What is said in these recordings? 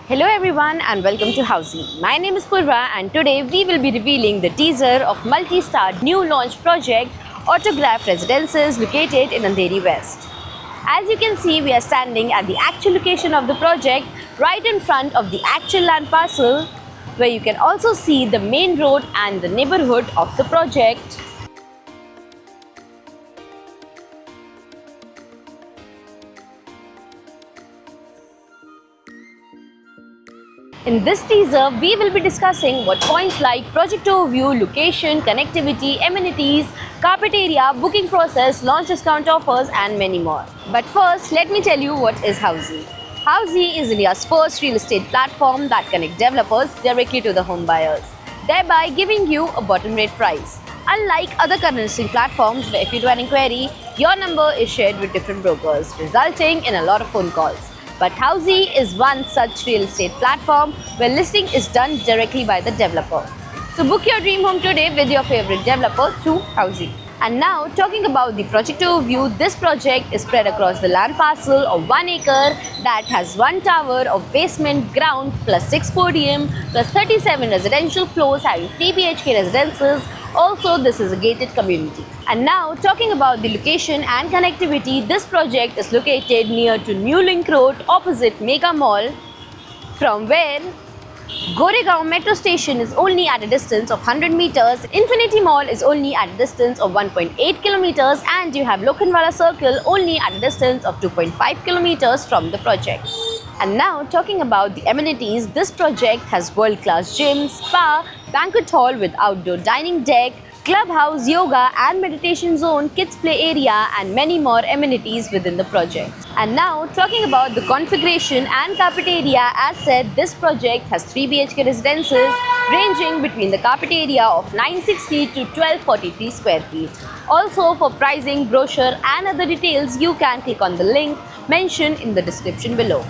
Hello everyone and welcome to Housing. My name is Purva and today we will be revealing the teaser of multi-star new launch project Autograph Residences located in Andheri West. As you can see, we are standing at the actual location of the project right in front of the actual land parcel, where you can also see the main road and the neighborhood of the project. In this teaser, we will be discussing what points like project overview, location, connectivity, amenities, carpet area, booking process, launch discount offers and many more. But first, let me tell you what is Housey. Housey is India's first real estate platform that connects developers directly to the home buyers, thereby giving you a bottom rate price. Unlike other current listing platforms where if you do an inquiry, your number is shared with different brokers, resulting in a lot of phone calls. But Housey is one such real estate platform where listing is done directly by the developer. So book your dream home today with your favorite developer through Housey. And now, talking about the project overview, this project is spread across the land parcel of 1 acre that has 1 tower of basement, ground, plus 6 podium, plus 37 residential floors having 3 BHK residences. Also, this is a gated community. And now, talking about the location and connectivity, this project is located near to New Link Road opposite Mega Mall, from where Goregaon Metro Station is only at a distance of 100 meters, Infinity Mall is only at a distance of 1.8 kilometers, and you have Lokhandwala Circle only at a distance of 2.5 kilometers from the project. And now, talking about the amenities, this project has world-class gym, spa, banquet hall with outdoor dining deck, clubhouse, yoga and meditation zone, kids play area and many more amenities within the project. And now, talking about the configuration and carpet area, as said, this project has 3 BHK residences ranging between the carpet area of 960 to 1243 square feet. Also, for pricing, brochure and other details, you can click on the link mentioned in the description below.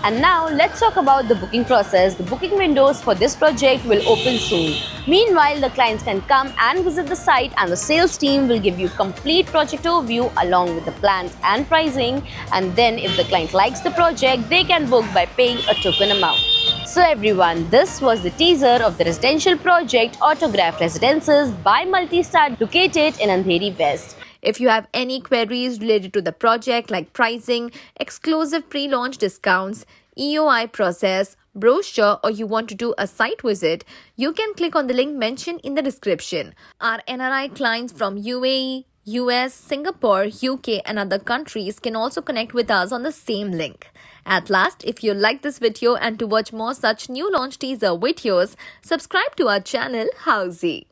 And now, let's talk about the booking process. The booking windows for this project will open soon. Meanwhile, the clients can come and visit the site and the sales team will give you complete project overview along with the plans and pricing. And then if the client likes the project, they can book by paying a token amount. So everyone, this was the teaser of the residential project Autograph Residences by Multistar located in Andheri West. If you have any queries related to the project like pricing, exclusive pre-launch discounts, EOI process, brochure, or you want to do a site visit, you can click on the link mentioned in the description. Our NRI clients from UAE, US, Singapore, UK and other countries can also connect with us on the same link. At last, if you like this video and to watch more such new launch teaser videos, subscribe to our channel Housey.